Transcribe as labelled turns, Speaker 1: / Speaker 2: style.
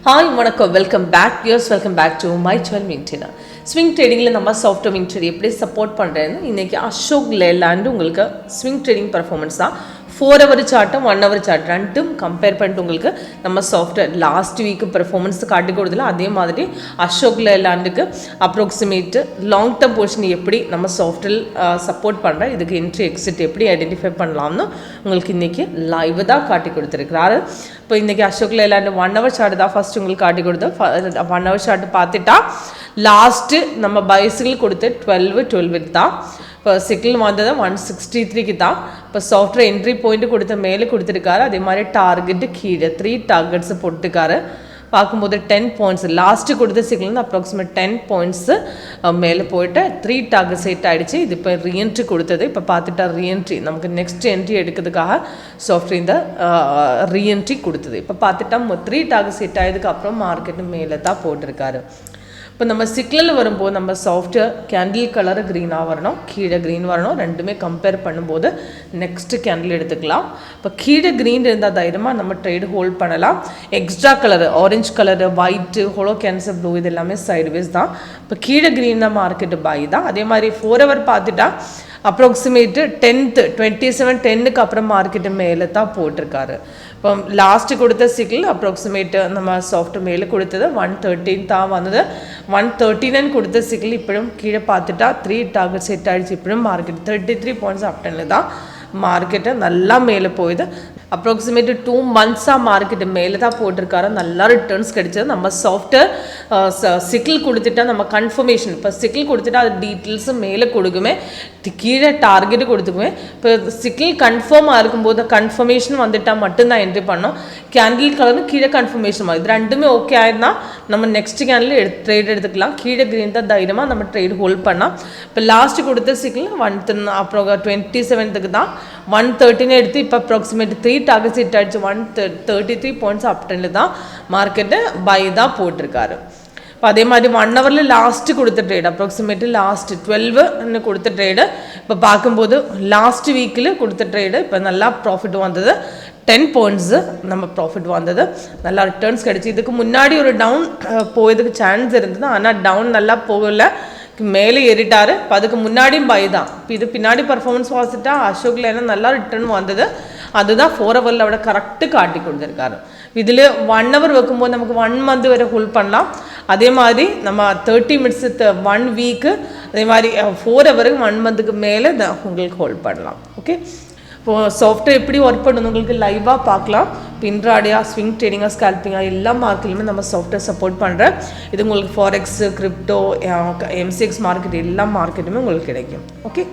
Speaker 1: Hi, வணக்கம் welcome back viewers welcome back to my channel WinTrader. Swing ட்ரேடிங்கில் நம்ம software WinTrader எப்படி support பண்ணுறேன்னு இன்றைக்கி அசோக் லேலாண்டு உங்களுக்கு ஸ்விங் ட்ரேடிங் பர்ஃபார்மன்ஸ் தான் 4 hour சார்ட்டும் 1 hour சார்ட் ரெண்டும் கம்பேர் பண்ணிட்டு உங்களுக்கு நம்ம சாஃப்ட்வேர் லாஸ்ட் வீக்கு பெர்ஃபார்மன்ஸ் காட்டி கொடுத்துல அதே மாதிரி அசோக் லேலாண்டுக்கு அப்ராக்சிமேட்டு லாங் டேர்ம் போர்ஷன் எப்படி நம்ம சாஃப்ட்வேர் சப்போர்ட் பண்ணுறேன் இதுக்கு என்ட்ரி எக்ஸிட் எப்படி ஐடென்டிஃபை பண்ணலாம்னு உங்களுக்கு இன்றைக்கி லைவ் தான் காட்டி கொடுத்துருக்குறாரு. இப்போ இன்றைக்கி அசோக் லேலாண்டு 1 hour சார்ட் தான் ஃபஸ்ட் உங்களுக்கு காட்டி கொடுத்து 1 hour சார்ட் பார்த்துட்டா லாஸ்ட்டு நம்ம பைஸுகள் கொடுத்து 12 தான். இப்போ சிக்கிள் வந்தது 163க்கு தான். இப்போ சாஃப்ட்வேர் என்ட்ரி பாயிண்ட் கொடுத்த மேலே கொடுத்துருக்காரு. அதே மாதிரி டார்கெட்டு கீழே 3 டார்கெட்ஸ் போட்டுருக்காரு. பார்க்கும்போது 10 points லாஸ்ட்டு கொடுத்த சிக்கிள் அப்ராக்சிமேட் 10 points மேலே போயிட்டு 3 டார்கெட் செட் ஆகிடுச்சு. இது இப்போ ரீஎன்ட்ரி கொடுத்தது. இப்போ பார்த்துட்டா ரீஎன்ட்ரி நமக்கு நெக்ஸ்ட் என்ட்ரி எடுக்கிறதுக்காக சாஃப்ட்வேர் இந்த ரீஎன்ட்ரி கொடுத்தது. இப்போ பார்த்துட்டா 3 டார்கெட் செட் ஆகியதுக்கு அப்புறம் மார்க்கெட்டு மேலே தான் போட்டிருக்காரு. இப்போ நம்ம சிக்னலில் வரும்போது நம்ம சாஃப்ட்வேர் கேண்டில் கலர் க்ரீனாக வரணும், கீழே க்ரீன் வரணும். ரெண்டுமே கம்பேர் பண்ணும்போது நெக்ஸ்ட்டு கேண்டில் எடுத்துக்கலாம். இப்போ கீழே க்ரீன் இருந்தால் தைரியமாக நம்ம ட்ரேடு ஹோல்ட் பண்ணலாம். Extra colour orange colour white hollow cancer blue இது எல்லாமே சைடுவேஸ் தான். இப்போ கீழே க்ரீன் தான் மார்க்கெட்டு பை தான். அதே மாதிரி 4 hour பார்த்துட்டா அப்ராக்சிமேட்டு 10th 27-10க்கு அப்புறம் மார்க்கெட்டு மேலே தான் போட்டிருக்காரு. இப்போ லாஸ்ட்டு கொடுத்த சிக்கிள் அப்ராக்சிமேட்டு நம்ம சாஃப்ட்வேர் மேலே கொடுத்தது 113 தான் வந்தது. 139 கொடுத்த சிக்கிள் இப்படும் கீழே பார்த்துட்டா 3 டார்கெட் செட் ஆகிடுச்சு. இப்படும் மார்க்கெட் 33 points அப்டனில் தான் மார்க்கெட்டை நல்லா மேலே போயிடுது. அப்ராக்சிமேட்டு 2 months மார்க்கெட்டு மேலே தான் போட்டிருக்காரு. நல்லா ரிட்டர்ன்ஸ் கிடைச்சது. நம்ம சாஃப்ட்வேர் சிக்கிள் கொடுத்துட்டா நம்ம கன்ஃபர்மேஷன் இப்போ சிக்கிள் கொடுத்துட்டா அது டீட்டெயில்ஸும் மேலே கொடுக்குமே, கீழே டார்கெட்டு கொடுத்துக்குமே. இப்போ சிக்கிள் கன்ஃபார்மாக இருக்கும்போது கன்ஃபர்மேஷன் வந்துட்டால் மட்டும்தான் என்ட்ரி பண்ணோம். கேண்டில் கலரும் கீழே கன்ஃபர்மேஷன் இது ரெண்டுமே ஓகே ஆயிருந்தா நம்ம நெக்ஸ்ட் கேண்டில் ட்ரேட் எடுத்துக்கலாம். கீழே க்ரீன் தான் தைரியமாக நம்ம ட்ரேட் ஹோல்ட் பண்ணலாம். இப்போ லாஸ்ட்டு கொடுத்த சிக்கிள் அப்புறம் 27க்கு தான் 113 எடுத்து இப்போ அப்ராக்சிமேட் 3 டார்கெட் செட் ஆகிடுச்சு. 133 points அப்டனில் தான் மார்க்கெட்டு பை தான் போட்டிருக்காரு. இப்போ அதே மாதிரி 1 hourல லாஸ்ட்டு கொடுத்த ட்ரேடு அப்ராக்சிமேட்டு லாஸ்ட்டு 12 கொடுத்த ட்ரேடு இப்போ பார்க்கும்போது லாஸ்ட் வீக்கில் கொடுத்த ட்ரேடு இப்போ நல்லா ப்ராஃபிட் வந்தது. 10 points நம்ம ப்ராஃபிட் வந்தது. நல்லா ரிட்டர்ன்ஸ் கிடச்சி. இதுக்கு முன்னாடி ஒரு டவுன் போயதுக்கு சான்ஸ் இருந்தது, ஆனால் டவுன் நல்லா போகலை, மேலே ஏறிட்டாரு. இப்போ அதுக்கு முன்னாடியும் பை தான். இப்போ இது பின்னாடி பர்ஃபார்மன்ஸ் வாசிட்டா அசோக்கில் என்ன நல்லா ரிட்டர்ன் வந்தது. அதுதான் 4 hourல விட கரெக்டு காட்டி கொடுத்துருக்காரு. இதில் 1 hour வைக்கும்போது நமக்கு 1 month வரை ஹோல்ட் பண்ணலாம். அதே மாதிரி நம்ம 30 minutes 1 week அதே மாதிரி 4 hour 1 monthக்கு மேலே உங்களுக்கு ஹோல்ட் பண்ணலாம். ஓகே, இப்போது சாஃப்ட்வேர் எப்படி ஒர்க் பண்ணணும் உங்களுக்கு லைவாக பார்க்கலாம். இப்போ இன்ட்ராடேயா ஸ்விங் ட்ரேடிங்காக ஸ்கால்பிங்காக எல்லா மார்க்கெட்லையுமே நம்ம சாஃப்ட்வேர் சப்போர்ட் பண்ணுறேன். இது உங்களுக்கு ஃபாரெக்ஸு கிரிப்டோ NCDEX மார்க்கெட் எல்லா மார்க்கெட்டுமே உங்களுக்கு கிடைக்கும். ஓகே.